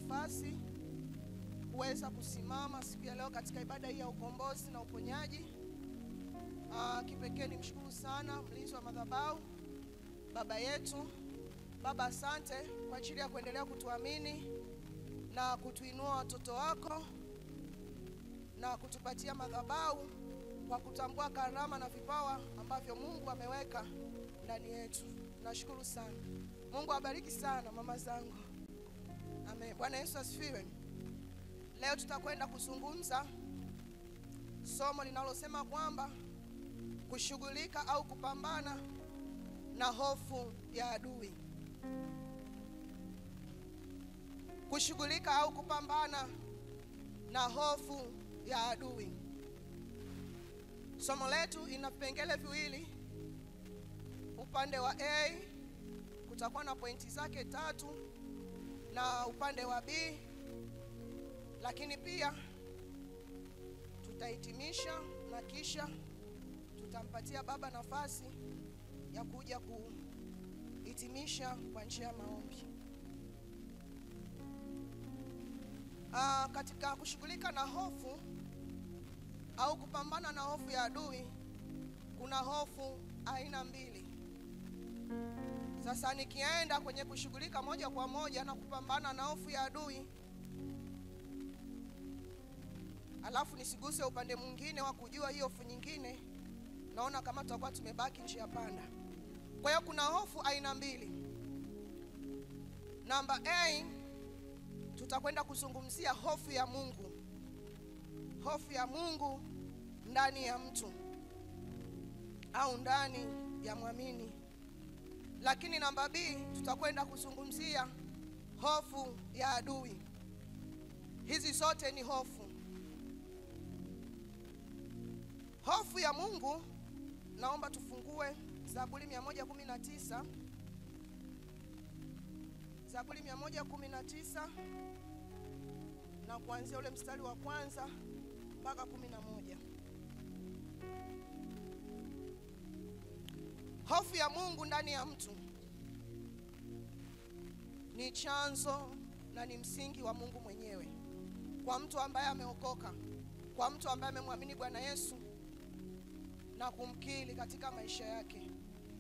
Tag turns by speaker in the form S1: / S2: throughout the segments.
S1: nafasi kuweza kusimama siku ya leo katika ibada hii ya ukombozi na uponyaji. Kipekee nimshukuru sana mlinzi wa madhabahu, baba yetu. Baba, asante kwa ajili ya kuendelea kutuamini na kutuinua watoto wako na kutupatia madhabahu kwa kutambua karama na vipawa ambavyo Mungu ameweka ndani yetu. Nashukuru sana. Mungu abariki sana mama zangu. Amen. Bwana Yesu asifiwe. Leo tutakwenda kuzungumza somo linalosema kwamba kushughulika au kupambana na hofu ya adui. Kushughulika au kupambana na hofu ya adui. Somo letu ina vipengele viwili. Upande wa A kutakuwa na pointi zake 3 na upande wa B, lakini pia tutahitimisha na kisha tutampatia baba nafasi ya kuja kuhitimisha kwa njia ya maombi. Katika kushughulika na hofu au kupambana na hofu ya adui, kuna hofu aina mbili. Sasa nikienda kwenye kushughulika moja kwa moja na kupambana na hofu ya adui, alafu nisiguse upande mwingine wa kujua hiyo hofu nyingine, naona kama tutakuwa tumebaki njia panda. Kwa hiyo kuna hofu aina mbili. Namba A, tutakwenda kuzungumzia hofu ya Mungu. Hofu ya Mungu ndani ya mtu au ndani ya muamini. Lakini namba B, tutakwenda kuzungumzia hofu ya adui. Hizi zote ni hofu. Hofu ya Mungu, naomba tufungue Zaburi 119. Zaburi 119 na kuanzia ule mstari wa kwanza mpaka 11. Hofu ya Mungu ndani ya mtu ni chanzo na ni msingi wa Mungu mwenyewe. Kwa mtu ambaye ameokoka, kwa mtu ambaye amemwamini Bwana Yesu na kumkiri katika maisha yake,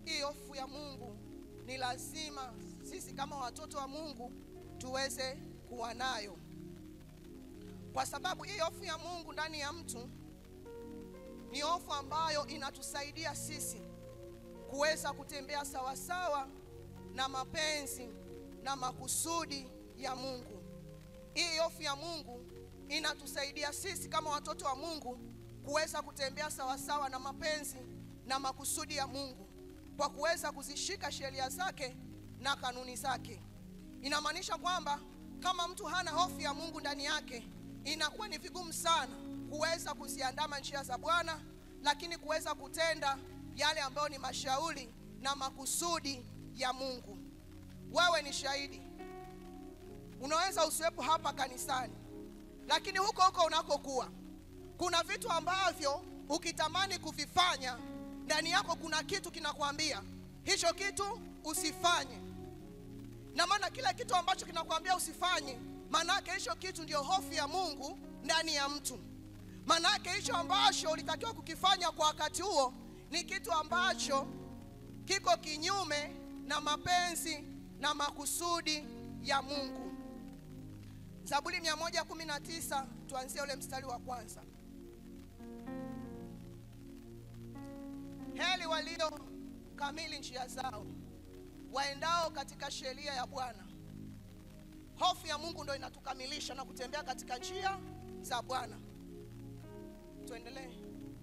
S1: hii hofu ya Mungu ni lazima sisi kama watoto wa Mungu tuweze kuwa nayo. Kwa sababu hii hofu ya Mungu ndani ya mtu ni hofu ambayo inatusaidia sisi kuweza kutembea sawasawa na mapenzi na makusudi ya Mungu. Hii hofu ya Mungu inatusaidia sisi kama watoto wa Mungu kuweza kutembea sawasawa na mapenzi na makusudi ya Mungu kwa kuweza kuzishika sheria zake na kanuni zake. Inamaanisha kwamba kama mtu hana hofu ya Mungu ndani yake, inakuwa ni vigumu sana kuweza kuziandama njia za Bwana, lakini kuweza kutenda yale ambayo ni mashauri na makusudi ya Mungu. Wewe ni shahidi. Unaweza usiwepo hapa kanisani, lakini huko huko unakokuwa kuna vitu ambavyo ukitamani kuvifanya, ndani yako kuna kitu kinakwambia hicho kitu usifanye. Na maana kila kitu ambacho kinakwambia usifanye, maana yake hicho kitu ndio hofu ya Mungu ndani ya mtu. Maana yake hicho ambacho ulitakiwa kukifanya kwa wakati huo ni kitu ambacho kiko kinyume na mapenzi na makusudi ya Mungu. Zaburi 119 tuanzie ule mstari wa kwanza. Heri walio kamili njia zao, waendao katika sheria ya Bwana. Hofu ya Mungu ndio inatukamilisha na kutembea katika njia za Bwana. Tuendelee.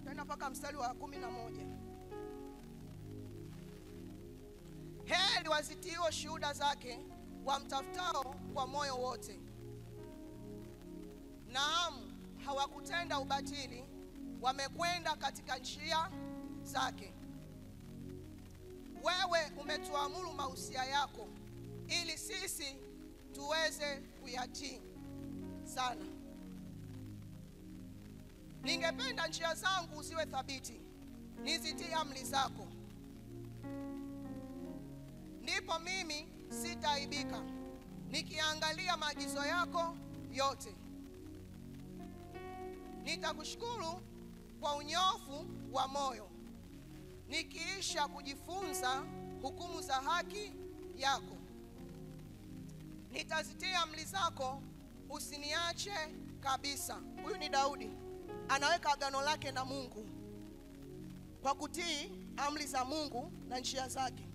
S1: Tena mpaka mstari wa 11. Heri wazitio shuhuda zake, wamtafutao kwa moyo wote. Naam, hawakutenda ubatili, wamekwenda katika njia zake. Wewe umetuamuru mausia yako, ili sisi tuweze kuyatii sana. Ningependa njia zangu ziwe thabiti, nizitii amri zako. Ndipo mimi sitaaibika, nikiangalia maagizo yako yote. Nitakushukuru kwa unyofu wa moyo, nikiisha kujifunza hukumu za haki yako. Nitazitia amri zako, usiniache kabisa. Huyu ni Daudi, anaweka agano lake na Mungu kwa kutii amri za Mungu na njia zake,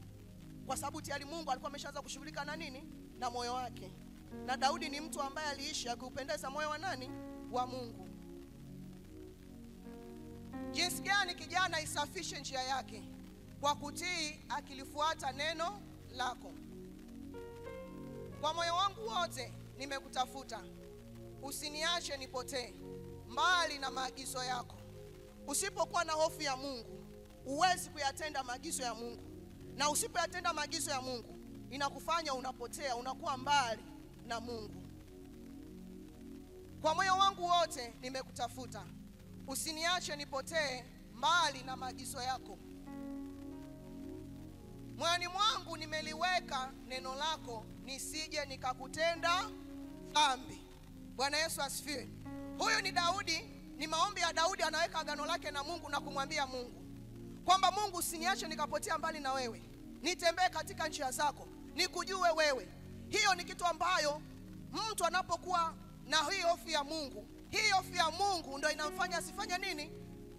S1: kwa sababu tayari Mungu alikuwa ameshaanza kushughulika na nini? Na moyo wake. Na Daudi ni mtu ambaye aliishi akiupendeza moyo wa nani? Wa Mungu. Jinsi gani kijana isafishe njia yake? Kwa kutii, akilifuata neno lako. Kwa moyo wangu wote nimekutafuta, usiniache nipotee mbali na maagizo yako. Usipokuwa na hofu ya Mungu, huwezi kuyatenda maagizo ya Mungu. Na usipoyatenda maagizo ya Mungu, inakufanya unapotea, unakuwa mbali na Mungu. Kwa moyo wangu wote nimekutafuta, usiniache nipotee mbali na maagizo yako. Moyoni mwangu nimeliweka neno lako, nisije nikakutenda dhambi. Bwana Yesu asifiwe. Huyu ni Daudi, ni maombi ya Daudi, anaweka agano lake na Mungu na kumwambia Mungu kwamba Mungu, usiniache nikapotea mbali na wewe. Nitembee katika njia zako, nikujue wewe. Hiyo ni kitu ambayo mtu anapokuwa na hii hofu ya Mungu, hii hofu ya Mungu ndio inamfanya asifanye nini?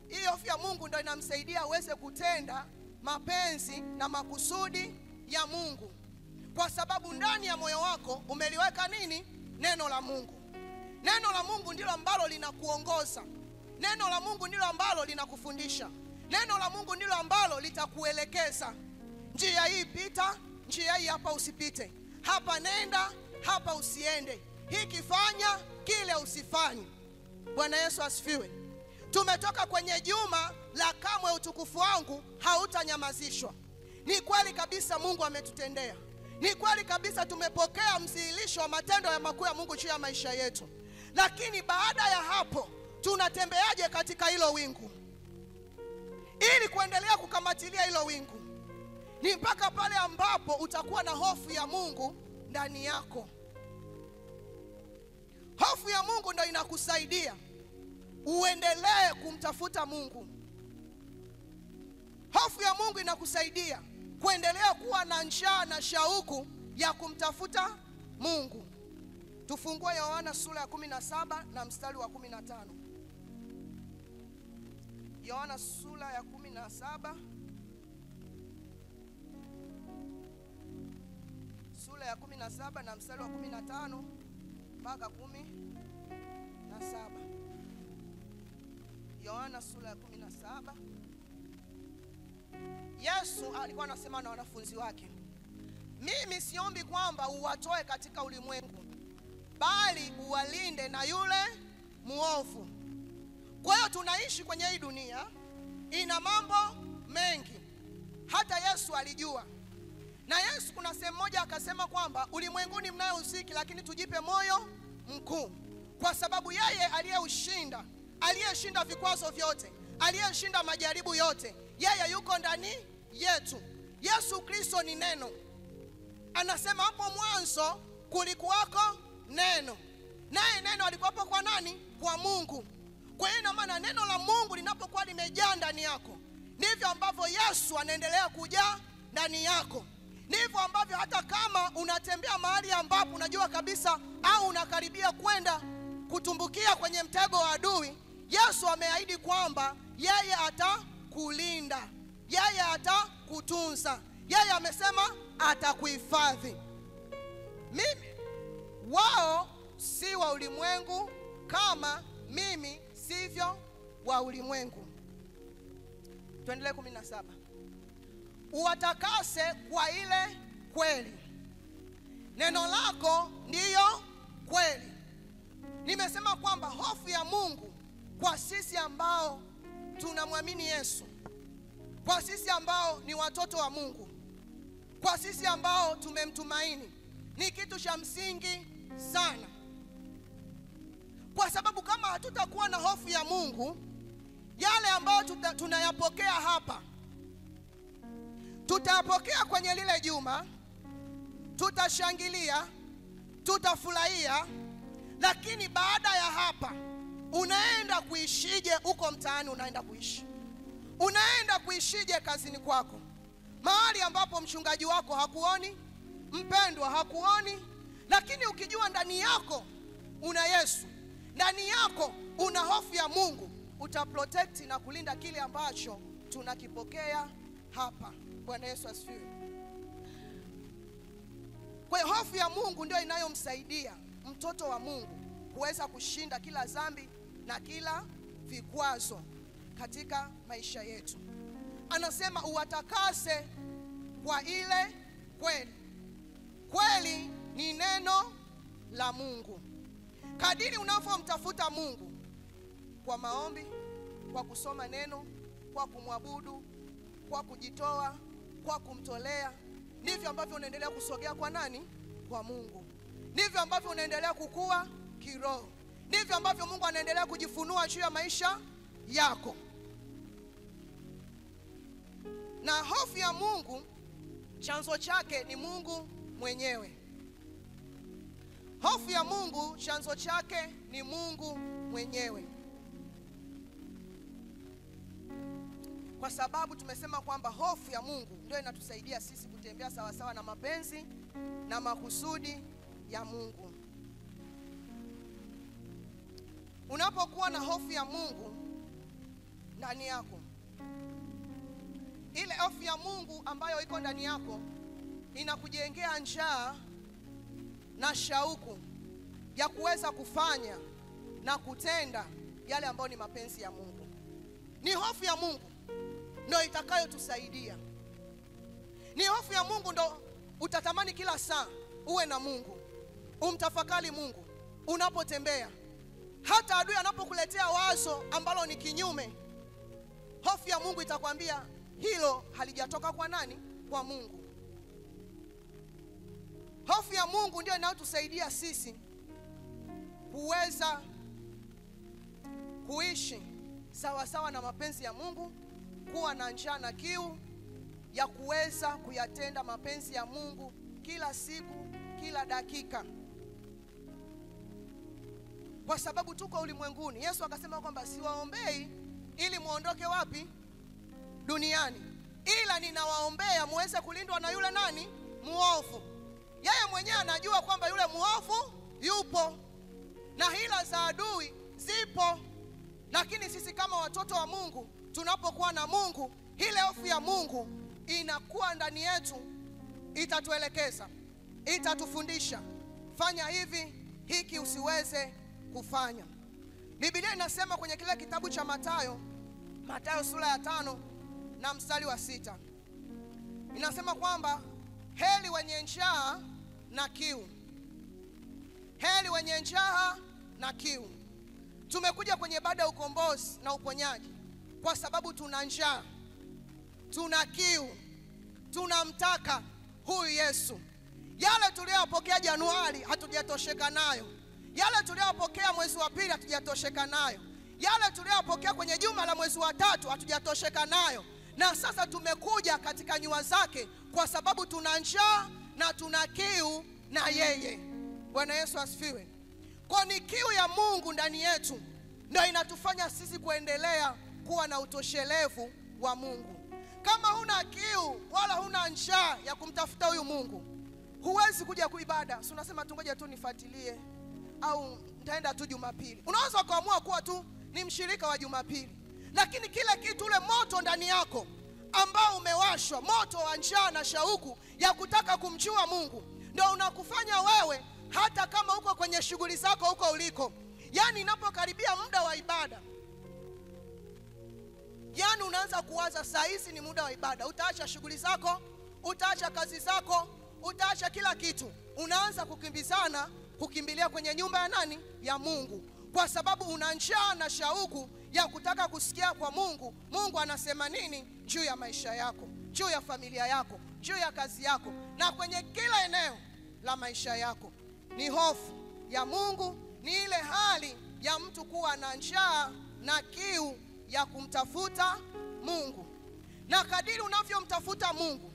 S1: Hii hofu ya Mungu ndio inamsaidia aweze kutenda mapenzi na makusudi ya Mungu, kwa sababu ndani ya moyo wako umeliweka nini? Neno la Mungu. Neno la Mungu ndilo ambalo linakuongoza. Neno la Mungu ndilo ambalo linakufundisha. Neno la Mungu ndilo ambalo litakuelekeza. Njia hii pita, njia hii hapa usipite. Hapa nenda, hapa usiende. Hiki fanya, kile usifanye. Bwana Yesu asifiwe. Tumetoka kwenye juma la kamwe utukufu wangu hautanyamazishwa. Ni kweli kabisa Mungu ametutendea. Ni kweli kabisa tumepokea msihilisho wa matendo ya makuu ya Mungu juu ya maisha yetu. Lakini baada ya hapo tunatembeaje katika hilo wingu? Ili kuendelea kukamatilia hilo wingu, ni mpaka pale ambapo utakuwa na hofu ya Mungu ndani yako. Hofu ya Mungu ndio inakusaidia uendelee kumtafuta Mungu. Hofu ya Mungu inakusaidia kuendelea kuwa na njaa na shauku ya kumtafuta Mungu. Tufungue Yohana sura ya 17 na mstari wa 15. Yohana sura ya 17, sura ya 17 na mstari wa 15 mpaka 17. Yohana sura ya 17. Yesu alikuwa anasema na wanafunzi wake, mimi siombi kwamba uwatoe katika ulimwengu, bali uwalinde na yule muovu. Kwa hiyo tunaishi kwenye hii dunia, ina mambo mengi. Hata Yesu alijua. Na Yesu kuna sehemu moja akasema kwamba ulimwenguni mnayo uziki, lakini tujipe moyo mkuu. Kwa sababu yeye aliyeshinda vikwazo vyote, aliyeshinda majaribu yote, yeye yuko ndani yetu. Yesu Kristo ni neno. Anasema hapo mwanzo kulikuwako neno, naye neno alikuwapo kwa nani? Kwa Mungu. Kwa hiyo ina maana neno la Mungu linapokuwa limejaa ndani yako, ndivyo ambavyo Yesu anaendelea kujaa ndani yako. Ndivyo ambavyo hata kama unatembea mahali ambapo unajua kabisa au unakaribia kwenda kutumbukia kwenye mtego wa adui, Yesu ameahidi kwamba yeye atakulinda, yeye atakutunza, yeye amesema atakuhifadhi. Wao si wa ulimwengu kama mimi sivyo wa ulimwengu. Tuendelee 17. Uwatakase kwa ile kweli, neno lako ndiyo kweli. Nimesema kwamba hofu ya Mungu kwa sisi ambao tunamwamini Yesu, kwa sisi ambao ni watoto wa Mungu, kwa sisi ambao tumemtumaini, ni kitu cha msingi sana. Kwa sababu kama hatutakuwa na hofu ya Mungu, yale ambayo tunayapokea hapa, tutayapokea kwenye lile juma, tutashangilia, tutafurahia, lakini baada ya hapa unaenda kuishije huko mtaani? Unaenda kuishi, unaenda kuishije kazini kwako, mahali ambapo mchungaji wako hakuoni, mpendwa hakuoni, lakini ukijua ndani yako una Yesu, ndani yako una hofu ya Mungu, utaprotect na kulinda kile ambacho tunakipokea hapa. Bwana Yesu asifiwe. Kwa hiyo hofu ya Mungu ndio inayomsaidia mtoto wa Mungu kuweza kushinda kila dhambi na kila vikwazo katika maisha yetu. Anasema uwatakase kwa ile kweli. Kweli ni neno la Mungu. Kadiri unavyomtafuta Mungu kwa maombi, kwa kusoma neno, kwa kumwabudu, kwa kujitoa, kwa kumtolea, ndivyo ambavyo unaendelea kusogea kwa nani? Kwa Mungu. Ndivyo ambavyo unaendelea kukua kiroho. Ndivyo ambavyo Mungu anaendelea kujifunua juu ya maisha yako. Na hofu ya Mungu chanzo chake ni Mungu mwenyewe. Hofu ya Mungu chanzo chake ni Mungu mwenyewe. Kwa sababu tumesema kwamba hofu ya Mungu ndio inatusaidia sisi kutembea sawa sawa na mapenzi na makusudi ya Mungu. Unapokuwa na hofu ya Mungu ndani yako, ile hofu ya Mungu ambayo iko ndani yako inakujengea njaa na shauku ya kuweza kufanya na kutenda yale ambayo ni mapenzi ya Mungu. Ni hofu ya Mungu ndio itakayotusaidia. Ni hofu ya Mungu ndio utatamani kila saa uwe na Mungu, umtafakari Mungu unapotembea. Hata adui anapokuletea wazo ambalo ni kinyume, hofu ya Mungu itakwambia hilo halijatoka kwa nani? Kwa Mungu. Hofu ya Mungu ndio inayotusaidia sisi kuweza kuishi sawa sawa na mapenzi ya Mungu, kuwa na njaa na kiu ya kuweza kuyatenda mapenzi ya Mungu kila siku, kila dakika. Kwa sababu tuko ulimwenguni. Yesu akasema kwamba siwaombei ili muondoke wapi? Duniani. Ila ninawaombea muweze kulindwa na yule nani? Muovu. Yeye mwenyewe anajua kwamba yule muovu yupo na hila za adui zipo. Lakini sisi kama watoto wa Mungu, tunapokuwa na Mungu, ile hofu ya Mungu inakuwa ndani yetu, itatuelekeza, itatufundisha, fanya hivi, hiki usiweze kufanya. Biblia inasema kwenye kile kitabu cha Mathayo sura ya 5 na mstari wa 6. Inasema kwamba heri wenye njaa na kiu. Heri wenye njaa na kiu. Tumekuja kwenye ibada ya ukombozi na uponyaji kwa sababu tuna njaa, tuna kiu, tunamtaka huyu Yesu. Yale tuliyopokea Januari hatujatosheka nayo. Yale tuliyopokea mwezi wa pili hatujatosheka nayo. Yale tuliyopokea kwenye juma la mwezi wa 3 hatujatosheka nayo. Na sasa tumekuja katika nyua zake kwa sababu tuna njaa na tuna kiu na yeye. Bwana Yesu asifiwe. Kwa ni kiu ya Mungu ndani yetu ndio inatufanya sisi kuendelea kuwa na utoshelevu wa Mungu. Kama huna kiu wala huna njaa ya kumtafuta huyu Mungu, huwezi kuja kuibada. Si unasema tungoje tu nifuatilie au nitaenda tu Jumapili. Unaweza kuamua kuwa tu ni mshirika wa Jumapili, lakini kile kitu, ule moto ndani yako ambao umewashwa, moto wa njaa na shauku ya kutaka kumjua Mungu, ndio unakufanya wewe hata kama uko kwenye shughuli zako huko uliko, yani inapokaribia muda wa ibada, yani unaanza kuwaza saa hizi ni muda wa ibada, utaacha shughuli zako, utaacha kazi zako, utaacha kila kitu, unaanza kukimbizana kukimbilia kwenye nyumba ya nani? Ya Mungu. Kwa sababu una njaa na shauku ya kutaka kusikia kwa Mungu, Mungu anasema nini juu ya maisha yako, juu ya familia yako, juu ya kazi yako na kwenye kila eneo la maisha yako. Ni hofu ya Mungu, ni ile hali ya mtu kuwa na njaa na kiu ya kumtafuta Mungu. Na kadiri unavyomtafuta Mungu,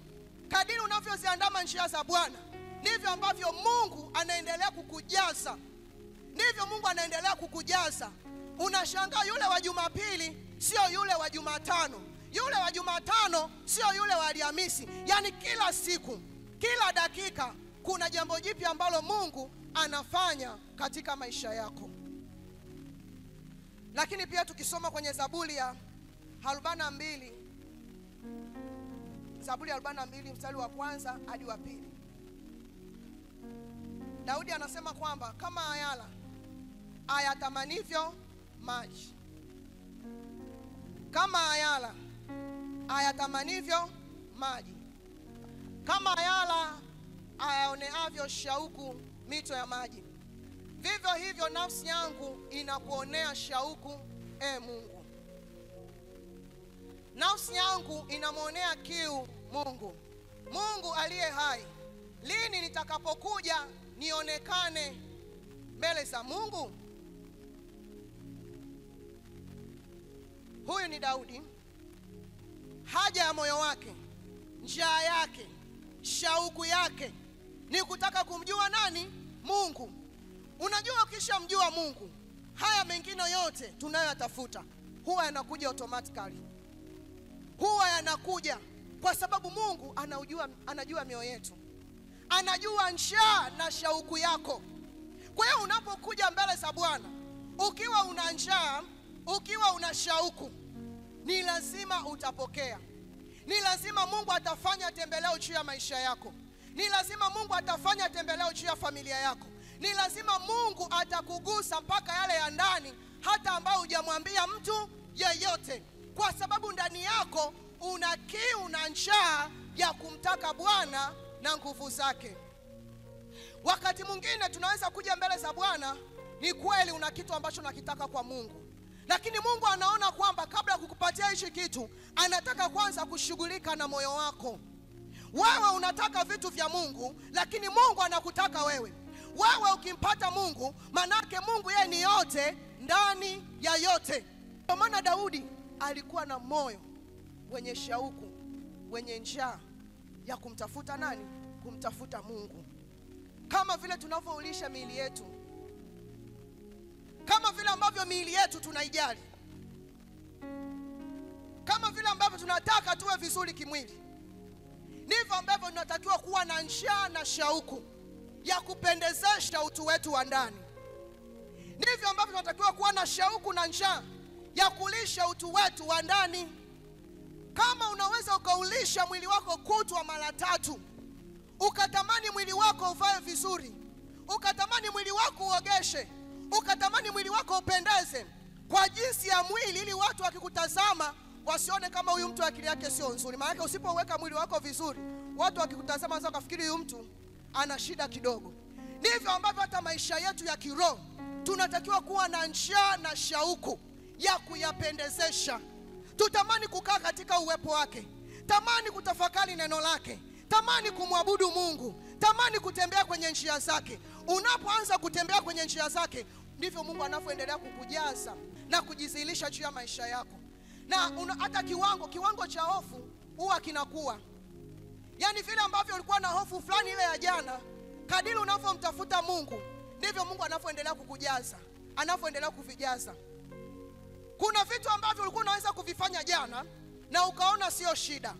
S1: kadiri unavyoziandama njia za Bwana, ndivyo ambavyo Mungu anaendelea kukujaza. Ndivyo Mungu anaendelea kukujaza. Unashangaa yule wa Jumapili sio yule wa Jumatano. Yule wa Jumatano sio yule wa Alhamisi. Yaani kila siku, kila dakika kuna jambo jipya ambalo Mungu anafanya katika maisha yako. Lakini pia tukisoma kwenye Zaburi ya 42, Zaburi ya 42 mstari wa 1 hadi wa 2. Daudi anasema kwamba kama ayala ayatamanivyo maji, kama ayala ayatamanivyo maji, kama ayala ayaoneavyo shauku mito ya maji, vivyo hivyo nafsi yangu inakuonea shauku, Mungu. Nafsi yangu inamuonea kiu Mungu, Mungu aliye hai. Lini nitakapokuja nionekane mbele za Mungu? Huyu ni Daudi. Haja ya moyo wake, njaa yake, shauku yake ni kutaka kumjua nani? Mungu. Unajua ukishamjua Mungu, haya mengine yote tunayotafuta huwa yanakuja automatically. Huwa yanakuja kwa sababu Mungu anajua mioyo yetu. Anajua njaa na shauku yako. Kwa hiyo unapokuja mbele za Bwana, ukiwa una njaa, ukiwa una shauku, ni lazima utapokea. Ni lazima Mungu atafanya tembeleo juu ya maisha yako. Ni lazima Mungu atafanya tembeleo juu ya familia yako. Ni lazima Mungu atakugusa mpaka yale ya ndani, hata ambao hujamwambia mtu yeyote, kwa sababu ndani yako una kiu na njaa ya kumtaka Bwana na nguvu zake. Wakati mwingine tunaweza kuja mbele za Bwana, ni kweli una kitu ambacho unakitaka kwa Mungu, lakini Mungu anaona kwamba kabla ya kukupatia hichi kitu, anataka kwanza kushughulika na moyo wako. Wewe unataka vitu vya Mungu, lakini Mungu anakutaka wewe. Wewe ukimpata Mungu, manake Mungu yeye ni yote ndani ya yote. Kwa maana Daudi alikuwa na moyo wenye shauku, wenye njaa ya kumtafuta nani? Kumtafuta Mungu. Kama vile tunavyoulisha miili yetu, kama vile ambavyo miili yetu tunaijali, kama vile ambavyo tunataka tuwe vizuri kimwili, ndivyo ambavyo tunatakiwa kuwa na njaa na shauku ya kupendezesha utu wetu wa ndani. Ndivyo ambavyo tunatakiwa kuwa na shauku na njaa ya kulisha utu wetu wa ndani. Kama unaweza ukaulisha mwili wako kutwa mara 3, ukatamani mwili wako uvae vizuri, ukatamani mwili wako uogeshe, ukatamani mwili wako upendeze kwa jinsi ya mwili, ili watu wakikutazama wasione kama huyu mtu akili yake sio nzuri. Maana usipoweka mwili wako vizuri, watu wakikutazama wanaweza kufikiri huyu mtu ana shida kidogo. Ndivyo ambavyo hata maisha yetu ya kiroho tunatakiwa kuwa na njaa na shauku ya kuyapendezesha. Tutamani kukaa katika uwepo wake, tamani kutafakari neno lake, tamani kumwabudu Mungu, tamani kutembea kwenye njia zake. Unapoanza kutembea kwenye njia zake, ndivyo Mungu anavyoendelea kukujaza na kujizilisha juu ya maisha yako. Na hata kiwango cha hofu huwa kinakuwa. Yaani vile ambavyo ulikuwa na hofu fulani ile ya jana, kadiri unavyomtafuta Mungu, ndivyo Mungu anavyoendelea kukujaza, anavyoendelea kuvijaza. Kuna vitu ambavyo ulikuwa unaweza kuvifanya jana na ukaona sio shida,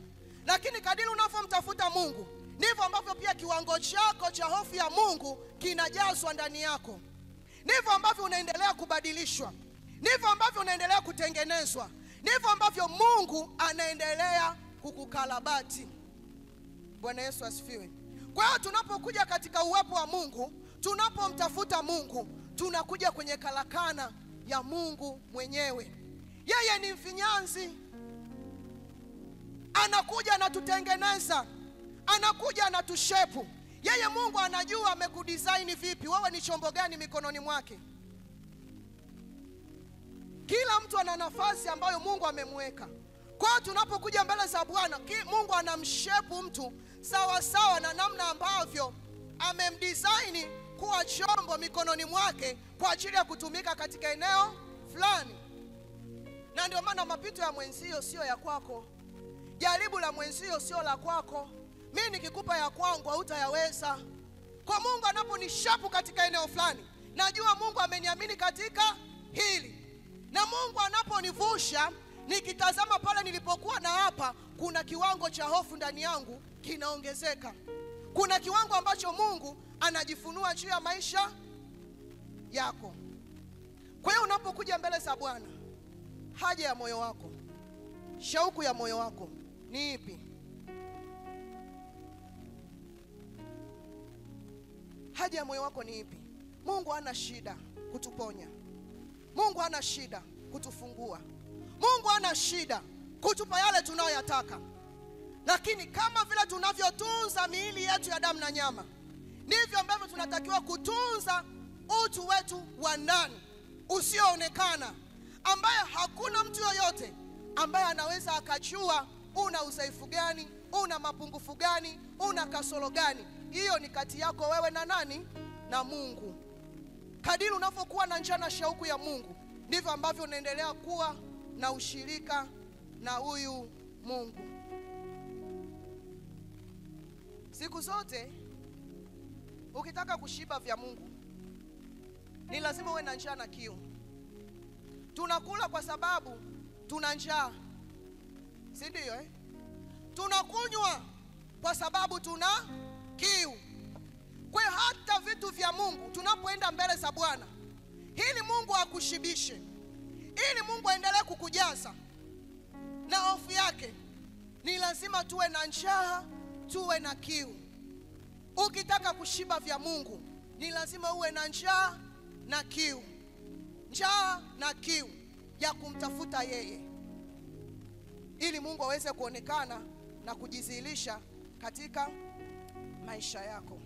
S1: lakini kadiri unavyomtafuta Mungu, ndivyo ambavyo pia kiwango chako cha hofu ya Mungu kinajazwa ndani yako. Ndivyo ambavyo unaendelea kubadilishwa, ndivyo ambavyo unaendelea kutengenezwa, ndivyo ambavyo Mungu anaendelea kukukarabati. Bwana Yesu asifiwe. Kwa hiyo tunapokuja katika uwepo wa Mungu, tunapomtafuta Mungu, tunakuja kwenye kalakana ya Mungu mwenyewe. Yeye ni mfinyanzi, anakuja anatutengeneza, anakuja anatushepu. Yeye Mungu anajua amekudesign vipi, wewe ni chombo gani mikononi mwake. Kila mtu ana nafasi ambayo Mungu amemweka. Kwa hiyo tunapokuja mbele za Bwana, Mungu anamshepu mtu sawa sawa na namna ambavyo amemdesign kuwa chombo mikononi mwake kwa ajili ya kutumika katika eneo fulani. Na ndio maana mapito ya mwenzio sio ya kwako, jaribu la mwenzio sio la kwako. Mimi nikikupa ya kwangu hutayaweza, Kwa Mungu anaponishapu katika eneo fulani, najua Mungu ameniamini katika hili. Na Mungu anaponivusha, nikitazama pale nilipokuwa na hapa, kuna kiwango cha hofu ndani yangu kinaongezeka. Kuna kiwango ambacho Mungu anajifunua juu ya maisha yako. Kwa hiyo unapokuja mbele za Bwana, haja ya moyo wako, shauku ya moyo wako ni ipi? Haja ya moyo wako ni ipi? Mungu hana shida kutuponya. Mungu hana shida kutufungua. Mungu hana shida kutupa yale tunayoyataka. Lakini kama vile tunavyotunza miili yetu ya damu na nyama, ndivyo ambavyo tunatakiwa kutunza utu wetu wa ndani usioonekana, ambaye hakuna mtu yoyote ambaye anaweza akajua una udhaifu gani, una mapungufu gani, una kasoro gani. Hiyo ni kati yako wewe na nani? Na Mungu. Kadiri unapokuwa na njaa na shauku ya Mungu, ndivyo ambavyo unaendelea kuwa na ushirika na huyu Mungu. Siku zote ukitaka kushiba vya Mungu, ni lazima uwe na njaa na kiu. Tunakula kwa sababu tuna njaa, si ndio? Tunakunywa kwa sababu tuna kiu. Kwa hata vitu vya Mungu tunapoenda mbele za Bwana, ili Mungu akushibishe, ili Mungu aendelee kukujaza na hofu yake, ni lazima tuwe na njaa, tuwe na kiu. Ukitaka kushiba vya Mungu, ni lazima uwe na njaa na kiu. Njaa na kiu ya kumtafuta yeye, ili Mungu aweze kuonekana na kujidhihirisha katika maisha yako.